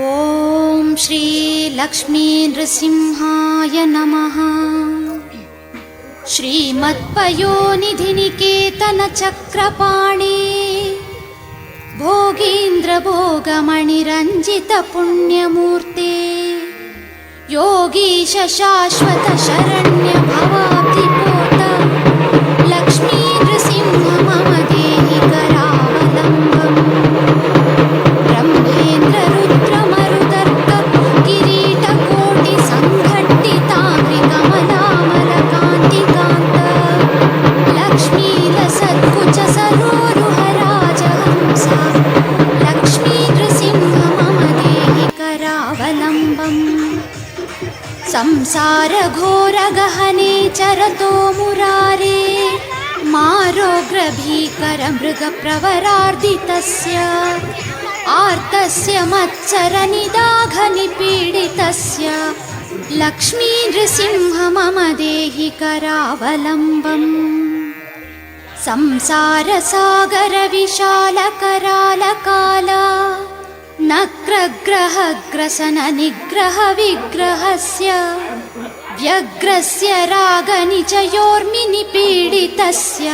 ಓಂ ಶ್ರೀ ಲಕ್ಷ್ಮೀ ನೃಸಿಂಹಾಯ ನಮಃ. ಶ್ರೀಮತ್ಪಯೋನಿಧಿನಿಕೇತನ ಚಕ್ರಪಾಣಿ ಭೋಗೀಂದ್ರ ಭೋಗಮಣಿರಂಜಿತ ಪುಣ್ಯಮೂರ್ತೆ ಯೋಗೀಶ ಶಾಶ್ವತ ಶರಣ್ಯ ಭವಾಬ್ಧಿಪೋತ ಲಕ್ಷ್ಮೀ ನೃಸಿಂಹ ಮಮ ದೇಹಿ ಕರಾವಲಂಬಂ. ಬ್ರಹ್ಮೇಂದ್ರ ರುದ್ರ ಮರುದರ್ಕ ಕಿರೀಟ ಕೋಟಿ ಸಂಘಟ್ಟಿತಾಂಗ್ರಿ ಕಮಲಾಮಲ ಕಾಂತಿ ಕಾಂತ ಲಕ್ಷ್ಮೀಲ ಸತ್ಕುಚ ಸರೋರುಹ ರಾಜಹಂಸ ಲಕ್ಷ್ಮೀ ನೃಸಿಂಹ ಮಮ ದೇಹಿ ಕರಾವಲಂಬಂ. ಸಂಸಾರ ಘೋರ ಗಹನೆ ಚರತೋ ಮುರಾರೇ ಮಾರೋಗ್ರ ಭೀಕರ ಮೃಗ ಪ್ರವರಾರ್ಧಿತಸ್ಯ ಆರ್ತಸ್ಯ ಮತ್ಸರ ನಿದಾಘ ನಿಪೀಡಿತಸ್ಯ ಲಕ್ಷ್ಮೀ ನೃಸಿಂಹ ಮಮ ದೇಹಿ ಕರಾವಲಂಬಂ. ಸಂಸಾರ ಸಾಗರ ವಿಶಾಲ ಕರಾಲ ಕಾಲ ನಕ್ರಗ್ರಹ ಗ್ರಸನ ನಿಗ್ರಹ ವಿಗ್ರಹಸ್ಯ ವ್ಯಗ್ರಸ್ಯ ರಾಗ ನಿಜಯೋರ್ಮಿ ನಿಪೀಡಿತಸ್ಯ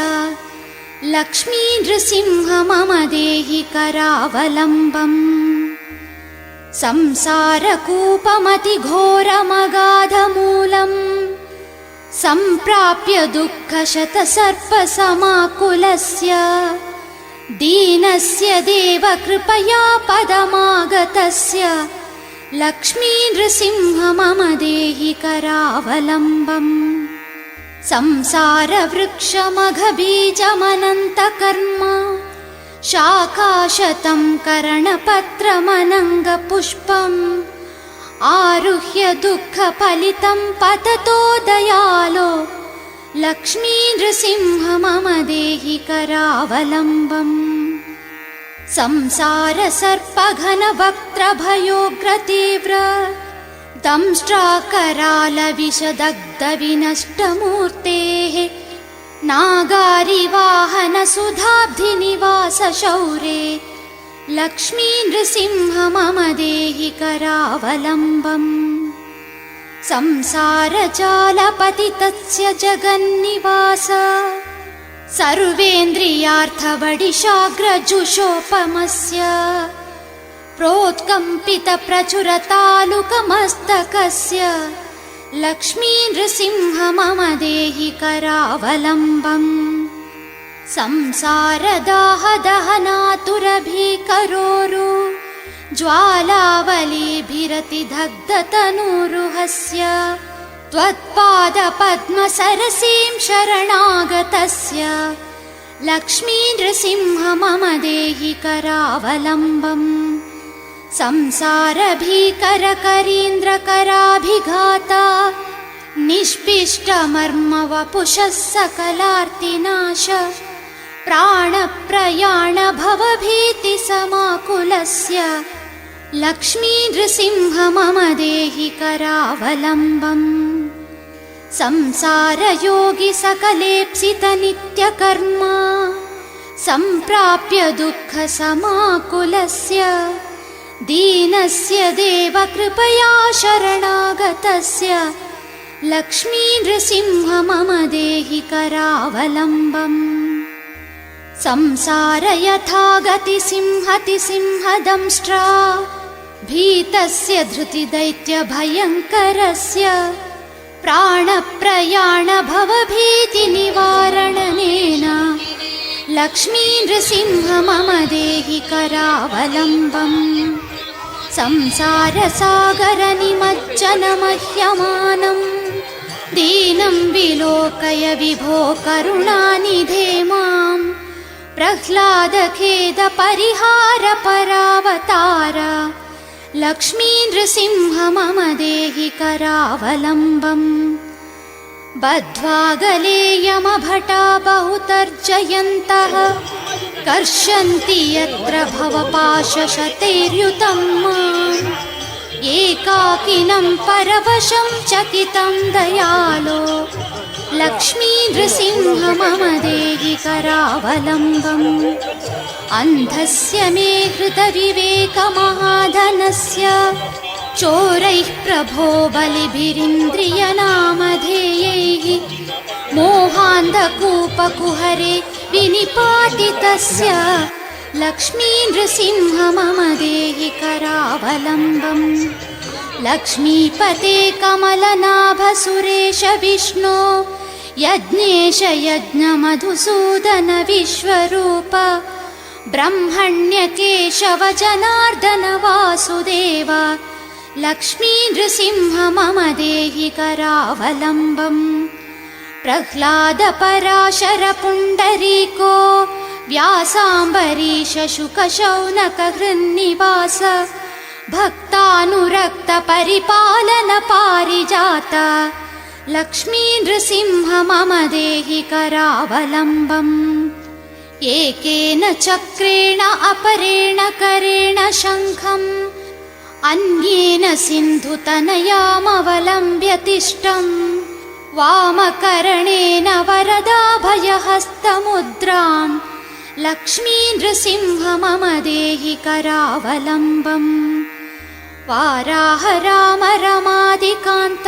ಲಕ್ಷ್ಮೀ ನೃಸಿಂಹ ಮಮ ದೇಹಿ ಕರಾವಲಂಬಂ. ಸಂಸಾರ ಕೂಪಮತಿ ಘೋರ ಮಗಾಧ ಮೂಲಂ ಸಂಪ್ರಾಪ್ಯ ದುಃಖ ಶತ ಸರ್ಪ ಸಮಾಕುಲಸ್ಯ ದೀನಸ್ಯ ದೇವ ಕೃಪಯಾ ಪದಮಾಗತಸ್ಯ ಲಕ್ಷ್ಮೀ ನೃಸಿಂಹ ಮಮ ದೇಹಿ ಕರಾವಲಂಬಂ. ಸಂಸಾರ ವೃಕ್ಷ ಮಘ ಬೀಜಮನಂತ ಕರ್ಮ ಶಾಖಾಶತಂ ಕರಣಪತ್ರಮನಂಗ ಪುಷ್ಪಂ ಆರುಹ್ಯ ದುಃಖ ಫಲಿತಂ ಪತತೋ ದಯಾಲೋ ಲಕ್ಷ್ಮೀ ನೃಸಿಂಹ ಮಮ ದೇಹಿ ಕರಾವಲಂಬಂ. ಸಂಸಾರ ಸರ್ಪ ಘನ ವಕ್ತ್ರ ಭಯೋಗ್ರ ತೀವ್ರ ದಂಷ್ಟ್ರಾಕರಾಲ ವಿಷದಗ್ಧ ವಿನಷ್ಟ ಮೂರ್ತೆಃ ನಾಗಾರಿ ವಾಹನ ಸುಧಾಬ್ಧಿ ನಿವಾಸ ಶೌರೇ ಲಕ್ಷ್ಮೀ ನೃಸಿಂಹ ಮಮ ದೇಹಿ ಕರಾವಲಂಬಂ. ಸಂಸಾರ ಜಾಲ ಪತಿತಸ್ಯ ಜಗನ್ನಿವಾಸ ಸರ್ವೇಂದ್ರಿಯಾರ್ಥ ಬಡಿಶಾಗ್ರ ಜುಷೋಪಮಸ್ಯ ಪ್ರೋತ್ಕಂಪಿತ ಪ್ರಚುರ ತಾಲುಕ ಮಸ್ತಕಸ್ಯ ಲಕ್ಷ್ಮೀ ನೃಸಿಂಹ ಮಮ ದೇಹಿ ಕರಾವಲಂಬಂ. ಸಂಸಾರ ದಾಹ ದಹನಾತುರ ಭೀಕರೋರು ಜ್ವಾಲಾವಲಿಭಿರತಿ ದಗ್ಧ ತನೂರುಹಸ್ಯ ತ್ವತ್ಪಾದ ಪದ್ಮ ಸರಸೀಂ ಶರಣಾಗತಸ್ಯ ಲಕ್ಷ್ಮೀ ನೃಸಿಂಹ ಮಮ ದೇಹಿ ಕರಾವಲಂಬಂ. ಸಂಸಾರ ಭೀಕರ ಕರೀಂದ್ರ ಕರಾಭಿಘಾತ ನಿಷ್ಪಿಷ್ಟ ಮರ್ಮ ವಪುಷಃ ಸಕಲಾರ್ತಿನಾಶ ಪ್ರಾಣ ಪ್ರಯಾಣ ಭವಭೀತಿ ಸಮಾಕುಲಸ್ಯ ಲಕ್ಷ್ಮೀ ನೃಸಿಂಹ ಮಮ ದೇಹಿ ಕರಾವಲಂಬಂ. ಸಂಸಾರ ಯೋಗಿ ಸಕಲೇಪ್ಸಿತ ನಿತ್ಯ ಕರ್ಮ ಸಂಪ್ರಾಪ್ಯ ದುಃಖ ಸಮಾಕುಲಸ್ಯ ದೀನಸ್ಯ ದೇವ ಕೃಪಯಾ ಶರಣಾಗತಸ್ಯ ಲಕ್ಷ್ಮೀ ನೃಸಿಂಹ ಮಮ ದೇಹಿ ಕರಾವಲಂಬಂ. ಸಂಸಾರ ಯಥಾ ಗತಿ ಸಿಂಹತಿ ಸಿಂಹದಂಷ್ಟ್ರಾ ಭೀತಸ್ಯ ಧೃತಿ ದೈತ್ಯ ಭಯಂಕರಸ್ಯ ಪ್ರಾಣ ಪ್ರಯಾಣ ಭವಭೀತಿ ನಿವಾರಣನೇನ ಲಕ್ಷ್ಮೀ ನೃಸಿಂಹ ಮಮ ದೇಹಿ ಕರಾವಲಂಬಂ. ಸಂಸಾರ ಸಾಗರ ನಿಮಜ್ಜನ ಮಹ್ಯಮಾನಂ ದೀನಂ ವಿಲೋಕಯ ವಿಭೋ ಕರುಣಾನಿಧೇ ಮಾಂ ಪ್ರಹ್ಲಾದ ಖೇದ ಪರಿಹಾರ ಪರಾವತಾರ ಲಕ್ಷ್ಮೀ ನೃಸಿಂಹ ಮಮ ದೇಹಿ ಕರಾವಲಂಬಂ. ಬದ್ಧ್ವಾಗಲೇ ಯಮಭಟಾ ಬಹುತರ್ಜಯಂತಃ ಕರ್ಷಂತಿ ಯತ್ರ ಭವಪಾಶಶತೈರ್ಯುತಂ ಮಾಂ ಏಕಾಕಿನಂ ಪರವಶಂ ಚಕಿತಂ ದಯಾಲೋ ಲಕ್ಷ್ಮೀ ನೃಸಿಂಹ ಮಮ ದೇಹಿ ಕರಾವಲಂಬಂ. अन्धस्य मे हृतविवेकमहाधनस्य चोरैः प्रभो बलिभिरिन्द्रियनामधेयैः मोहान्धकूपकुहरे विनिपातितस्य लक्ष्मी नृसिंह मम देहि करावलम्बम्। लक्ष्मीपते कमलनाभ सुरेश विष्णो यज्ञेश यज्ञमधुसूदन विश्वरूप ब्रह्मण्य केशव जनार्दन वासुदेव लक्ष्मी नृसिंह मम देहि करावलम्बम्। प्रह्लाद पराशर पुण्डरीको व्यासाम्बरीश शुक शौनक हृन्निवास भक्तानुरक्त परिपालन पारिजात लक्ष्मी नृसिंह मम देहि करावलम्बम्। एकेन चक्रेण अपरेण करेण शङ्खम् अन्येन सिन्धुतनयामवलम्ब्य तिष्ठम् वामकरणेन वरदाभयहस्तमुद्राम् लक्ष्मी नृसिंह मम देहि करावलम्बम्। वाराह राम रमादिकान्त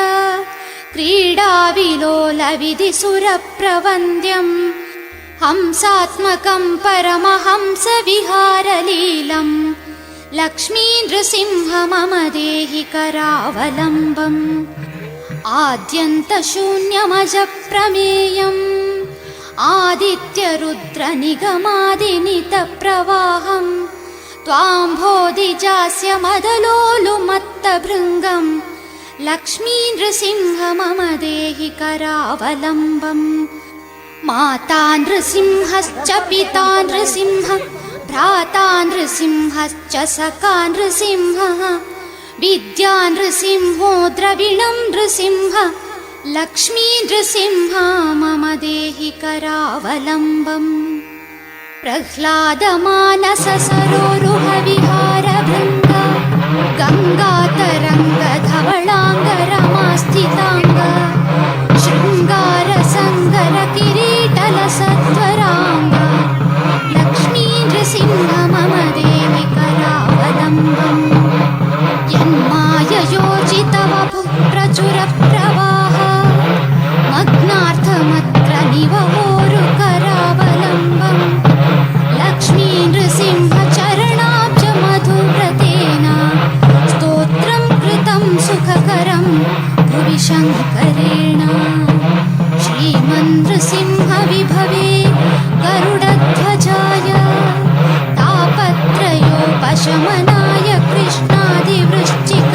क्रीडाविलोल विधिसुरप्रवन्द्यम् हंसात्मकं परमहंस विहारलीलम् लक्ष्मी नृसिंह मम देहि करावलम्बम्। आद्यन्तशून्यमजप्रमेयम् आदित्यरुद्रनिगमादिनितप्रवाहम् त्वाम्भोधिजास्य मदलोलुमत्तभृङ्गम् लक्ष्मी नृसिंह मम देहि करावलम्बम्। माता नृसिंहश्च पिता नृसिंह भ्राता नृसिंहश्च सखा नृसिंहः विद्या नृसिंहो द्रविणं नृसिंह लक्ष्मी नृसिंह मम देहि करावलम्बम्। प्रह्लाद मानस सरोरुह विहार भृङ्ग गङ्गातरङ्ग धवलाङ्ग रमास्थिताङ्ग शृङ्गार सङ्गर किरीटल सत्वराङ्ग लक्ष्मी नृसिंह मम देहि करावलम्बम्। यन्माययोजितवपुः प्रचुरप्रवाह मग्नार्थमत्र निवहोरु करावलम्बम्। लक्ष्मी नृसिंह चरणाब्ज मधुव्रतेन स्तोत्रं कृतं सुखकरं भुवि शङ्करेण। श्रीमन्नृसिंह विभवे गरुडध्वजाय तापत्रयोपशमनाय कृष्णादिवृश्चिक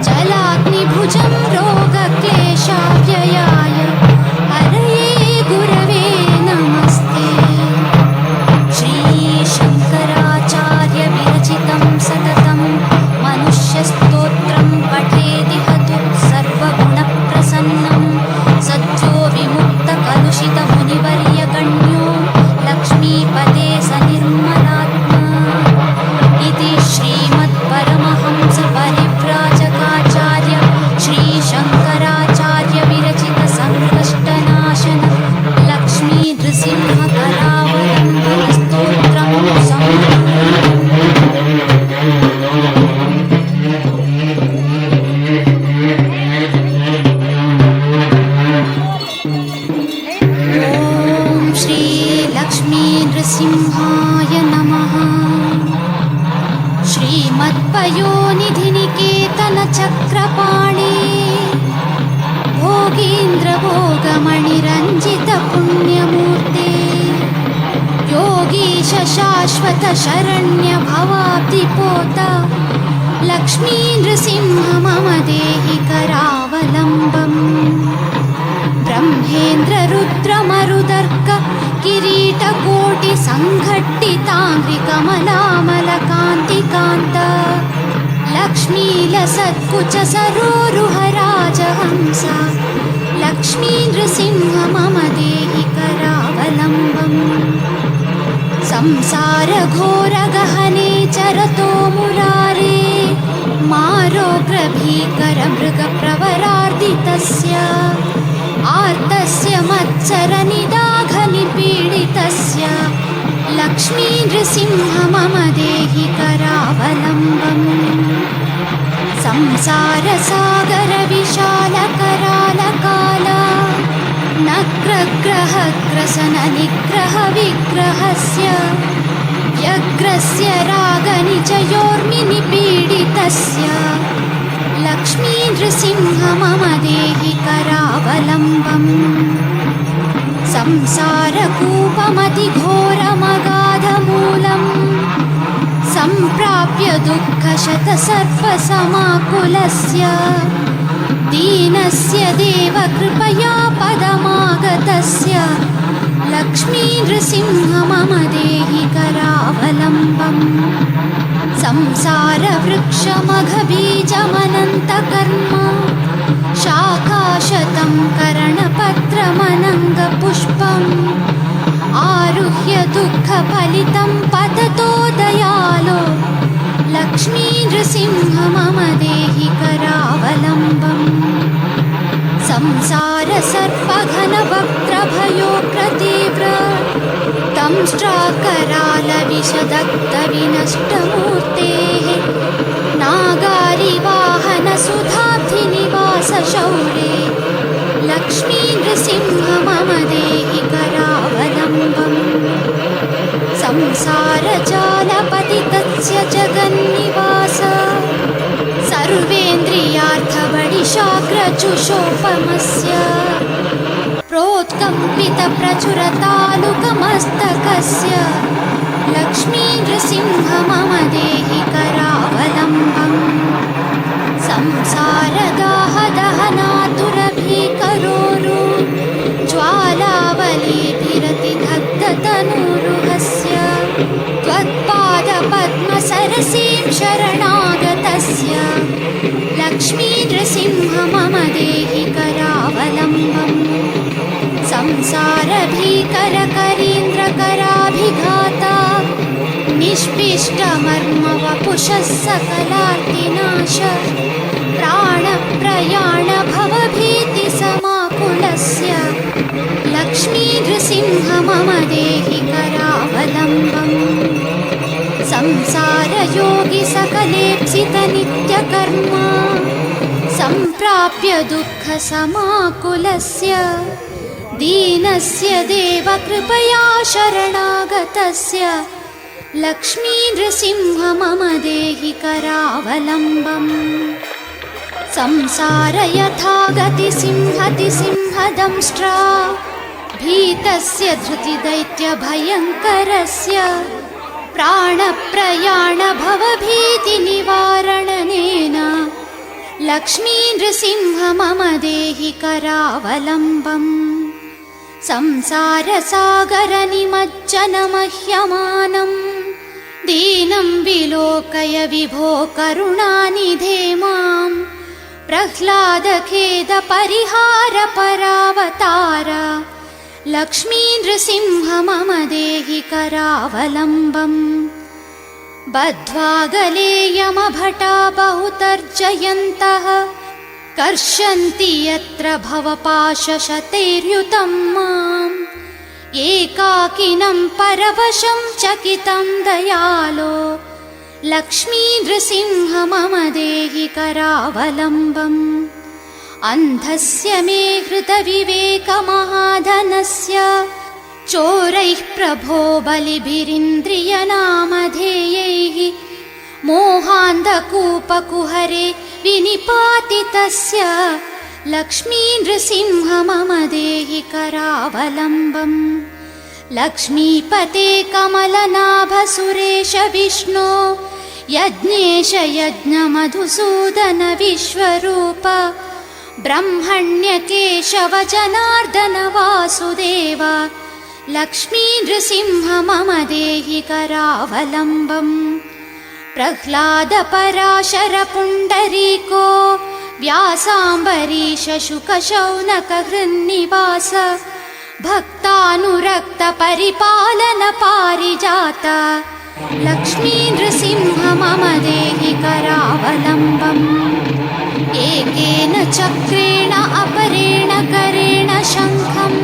जलाग्निभुजं रोगक्लेशाव्ययाय हरये गुरवे नमस्ते। श्रीशङ्कराचार्य विरचितं सततं मनुष्यस्तोत्रं पठेदिह तु सर्वगुणप्रसन्नं सद्यो विमुक्तकलुषितमुनिवर्यगण्यो लक्ष्मीपते स निर्मलात्मा। इति श्रीमत्परमहंस परिव्राजकाचार्य श्रीशङ्कराचार्य विरचित सङ्कष्टनाशन लक्ष्मी नृसिंह करावलम्बन स्तोत्रं ॐ श्री लक्ष्मी नृसिंहाय नमः। श्रीमत्पयोनिधिनिकेतन चक्रपाणे भोगीन्द्र भोगमणिरञ्जित पुण्यमूर्ते योगीश शाश्वत शरण्य भवाब्धिपोत लक्ष्मी नृसिंह मम देहि करावलम्बम्। ब्रह्मेन्द्र रुद्र मरुदर्क किरीटकोटि सङ्घट्टिताङ्घ्रिकमलामलकान्तिकान्त लक्ष्मीलसत्कुच सरोरुह राजहंस लक्ष्मी नृसिंह मम देहि करावलम्बम्। संसार घोर गहने चरतो मुरारे मारोग्रभीकर मृग प्रवरार्दितस्य आर्तस्य मत्सर निदाघ निपीडितस्य लक्ष्मी नृसिंह मम देहि करावलम्बम् संसारसागर विशाल करालकाल नग्रग्रहग्रसन निग्रह विग्रहस्य व्यग्रस्य रागनिचयोर्मिनिपीडितस्य लक्ष्मी नृसिंह मम देहि करावलम्बम् संसारकूपमतिघोरमगाधमूलम् सम्प्राप्य दुःखशतसर्पसमाकुलस्य दीनस्य देव कृपया पदमागतस्य लक्ष्मी नृसिंह मम देहि करावलम्बम् संसारवृक्षमघबीजमनन्तकर्म शाखाशतं करणपत्रमनङ्गपुष्पम् आरुह्य दुःखफलितं पततो दयालो लक्ष्मी नृसिंह मम देहि करावलम्बम् संसारसर्पघनवक्त्रभयोग्रतीव्र दंष्ट्राकरालविषदग्धविनष्टमूर्तेः नागारिवाहनसुधाब्धिनिवासशौरे लक्ष्मी नृसिंह मम देहि करावलम्बम् संसारजालपतितस्य जगन्निवास सर्वेन्द्रियार्थबडिशाग्रजुषोपमस्य प्रोत्कम्पितप्रचुरतालुकमस्तकस्य लक्ष्मी नृसिंह मम देहि करावलम्बम् संसारदाहदहनातुरभीकरोरु ज्वालावलीभिरतिदग्धतनूरुहस्य त्वत्पादपद्मसरसीं शरणागतस्य लक्ष्मी नृसिंह मम देहि करावलम्बम् संसारभीकरकरीन्द्रकराभिघाता निष्पिष्टमर्मवपुषः सकलार्तिनाश प्राणप्रयाणभवभीतिसमाकुलस्य लक्ष्मी नृसिंह मम देहि करावलम्बम् संसारयोगिसकलेप्सितनित्यकर्म सम्प्राप्य दुःखसमाकुलस्य दीनस्य देवकृपया शरणागतस्य लक्ष्मी नृसिंह मम देहि करावलम्बम् संसार यथा गतिसिंहति सिंहदंष्ट्रा भीतस्य धृतिदैत्यभयङ्करस्य प्राणप्रयाणभवभीतिनिवारणेन लक्ष्मी नृसिंह मम देहि करावलम्बम् संसारसागरनिमज्जनमह्यमानम् दीनं विलोकय विभो करुणानिधे मां प्रह्लादखेदपरिहारपरावतार लक्ष्मी नृसिंह मम देहि करावलम्बम् बद्ध्वा गले यमभटा बहुतर्जयन्तः कर्षन्ति यत्र भवपाशशतैर्युतं माम् एकाकिनं परवशं चकितं दयालो लक्ष्मी नृसिंह मम देहि करावलम्बम् अन्धस्य मे हृतविवेकमहाधनस्य चोरैः प्रभो बलिभिरिन्द्रियनामधेयैः मोहान्धकूपकुहरे विनिपातितस्य लक्ष्मी नृसिंह मम देहि करावलम्बम् लक्ष्मीपते कमलनाभसुरेश विष्णो यज्ञेश यज्ञमधुसूदन विश्वरूप ब्रह्मण्यकेशव जनार्दन वासुदेव लक्ष्मी नृसिंह मम देहि करावलम्बम् प्रह्लादपराशर पुण्डरीको व्यासाम्बरीश शुकशौनकहृन्निवास भक्तानुरक्तपरिपालन पारिजात लक्ष्मी नृसिंह मम देहि करावलम्बम् एकेन चक्रेण अपरेण करेण शङ्खम्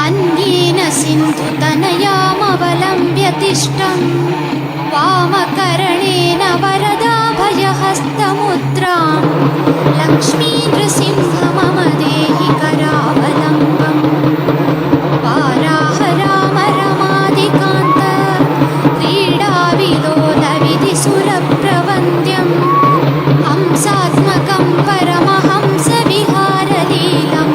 अन्येन सिन्धुतनयामवलम्ब्य तिष्ठं वामकरणेन वरदाभयहस्तमुद्रां लक्ष्मी नृसिंह मम देहि करावलम्बम् वाराह राम रमादिकान्त क्रीडाविलोलविधिसुरप्रवन्द्यं हंसात्मकं परमहंसविहारलीलं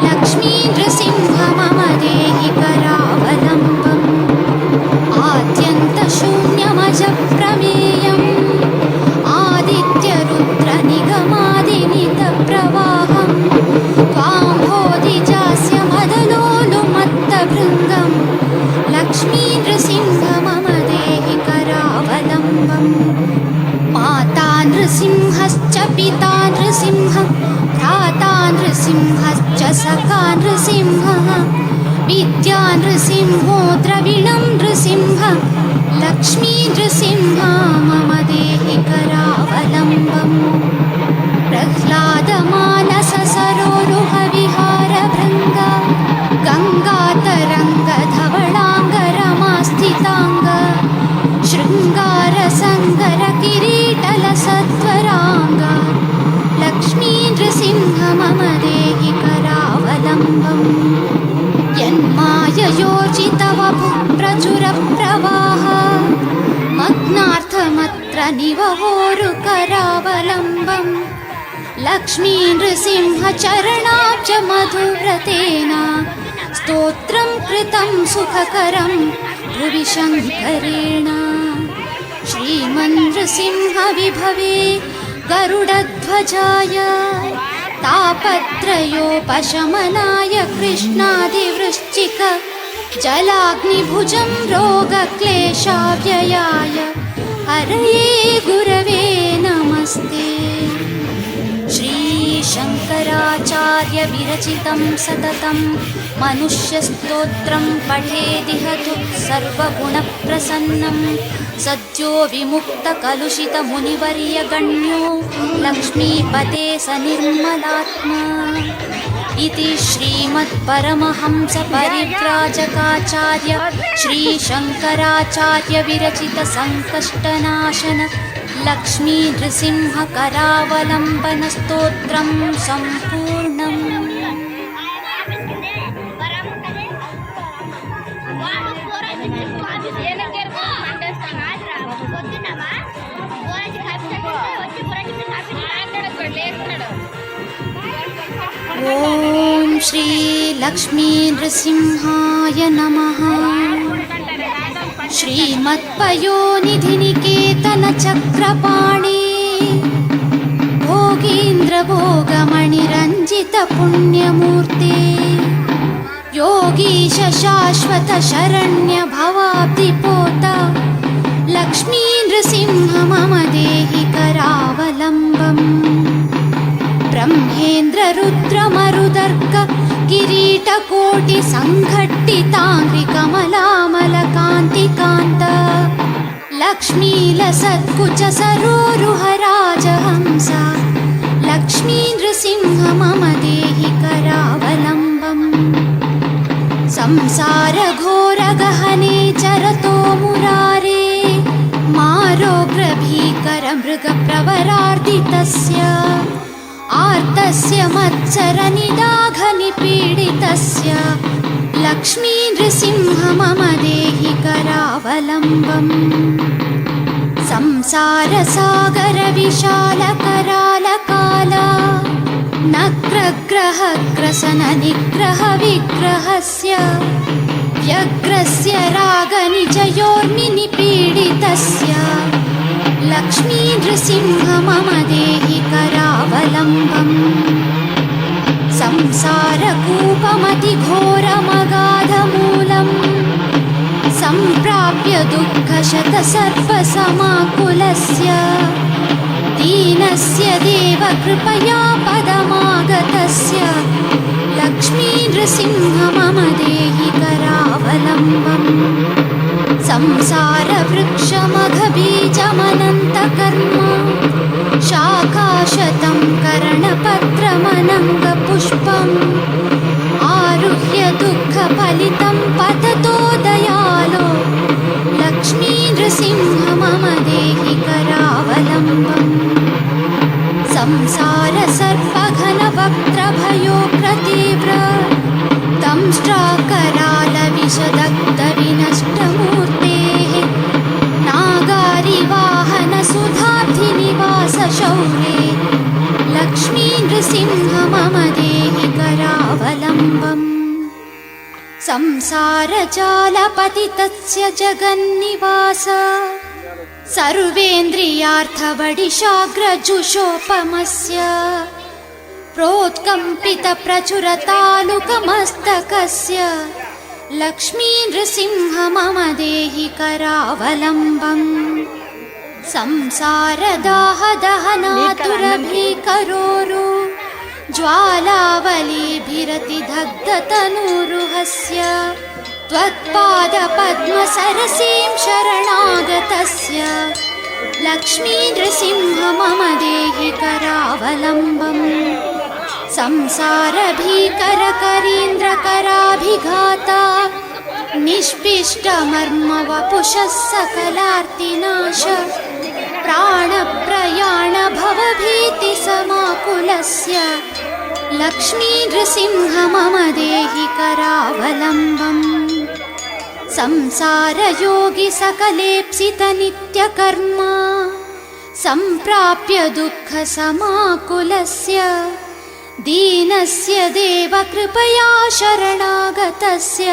लक्ष्मी नृसिंह मम देहि करावलम्बम् आद्यन्तशून्यमजप्रमेयम् आदित्यरुद्रनिगमादिनितप्रवाहं त्वाम्भोधिजास्यमदलोलुमत्तभृङ्गं लक्ष्मी नृसिंह मम देहि करावलम्बम् माता नृसिंहश्च पिता नृसिंहः भ्राता नृसिंहश्च सखा नृसिंहः विद्या नृसिंहो द्रविणं नृसिंह लक्ष्मी नृसिंह मम देहि करावलम्बम् प्रह्लादमानस सरोरुह विहारभृङ्ग गङ्गातरङ्गधवलाङ्गरमास्थिताङ्ग शृङ्गारसङ्गर किरीटलसत्वराङ्ग लक्ष्मी नृसिंह मम देहि करावलम्बम् यन्माययोजितवपुः प्रचुरप्रवाह मग्नार्थमत्र निवहोरुकरावलम्बम् लक्ष्मी नृसिंह चरणाब्ज मधुव्रतेन स्तोत्रं कृतं सुखकरं भुवि शङ्करेण श्रीमन्नृसिंह विभवे गरुडध्वजाय तापत्रयोपशमनाय कृष्णादिवृश्चिक जलाग्निभुजं रोगक्लेशाव्ययाय हरये गुरवे नमस्ते। श्रीशङ्कराचार्य विरचितं सततं मनुष्यस्तोत्रं पठेदिह तु सर्वगुणप्रसन्नं सद्यो विमुक्तकलुषितमुनिवर्यगण्यो लक्ष्मीपते स निर्मलात्मा इति श्रीमत्परमहंसपरिव्राजकाचार्य श्रीशङ्कराचार्य विरचित संकष्टनाशन लक्ष्मी नृसिंह करावलम्बन स्तोत्रं सम्पूर्णम्। ओम श्री लक्ष्मी नृसिंहाय नमः। श्रीमत्पयोनिधिनिकेतन चक्रपाणि भोगीन्द्र भोगमणिरञ्जित पुण्यमूर्ते योगीश शाश्वत शरण्य भवाब्धिपोता लक्ष्मी नृसिंह मम देहि करावलम्बम् ब्रह्मेन्द्र रुद्र मरुदर्क किरीटकोटि संघट्टिताङ्घ्रि कमलामलकान्तिकान्त लक्ष्मीलसत्कुच सरोरुह राजहंस लक्ष्मी नृसिंह मम देहि करावलम्बम् संसार घोर गहने चरतो मुरारे मारोग्र भीकर मृग प्रवरार्दितस्य आर्तस्य मत्सर निदाघ निपीडितस्य लक्ष्मी नृसिंह मम देहि करावलम्बम् संसार सागर विशाल कराल काल नग्रग्रह ग्रसन निग्रह विग्रहस्य व्यग्रस्य राग निजयोर्मि निपीडितस्य लक्ष्मी नृसिंह मम देहि करावलम्बम् संसारकूपमतिघोरमगाधमूलम् सम्प्राप्य दुःखशतसर्पसमाकुलस्य दीनस्य देव कृपया पदमागतस्य लक्ष्मी नृसिंह मम देहि करावलम्बम् संसारवृक्षमघबीजमनन्तकर्म शाखाशतं करणपत्रमनङ्गपुष्पम् आरुह्य दुःख फलितं पततो दयालो लक्ष्मी नृसिंह मम देहि करावलम्बम् संसार सर्पघन वक्त्रभयोग्रतीव्र दंष्ट्राकराल विषदग्ध विनष्टमूर्तेः नागारिवाहन सुधाब्धि निवास शौर्ये लक्ष्मी नृसिंह मम देहि करावलम्बम् संसारजालपतितस्य जगन्निवास सर्वेन्द्रियार्थवडिशाग्रजुषोपमस्य प्रोत्कम्पितप्रचुरतालुकमस्तकस्य लक्ष्मी नृसिंह मम देहि करावलम्बम् संसारदाहदहनातुरभीकरोरु ज्वालावलीभिरतिदग्धतनूरुहस्य त्वत्पादपद्मसरसीं शरणागतस्य लक्ष्मी नृसिंह मम देहि करावलम्बम् संसारभीकरकरीन्द्रकराभिघाता निष्पिष्टमर्मवपुषः सकलार्तिनाश प्राणप्रयाण भवभीतिसमाकुलस्य लक्ष्मी नृसिंह मम देहि करावलम्बम् संसारयोगि सकलेप्सितनित्यकर्मा सम्प्राप्य दुःखसमाकुलस्य दीनस्य देव कृपया शरणागतस्य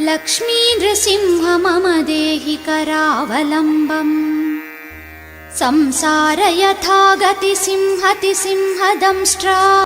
लक्ष्मी नृसिंह मम देहि करावलम्बम् संसार यथा गतिसिंहति सिंहदंष्ट्रा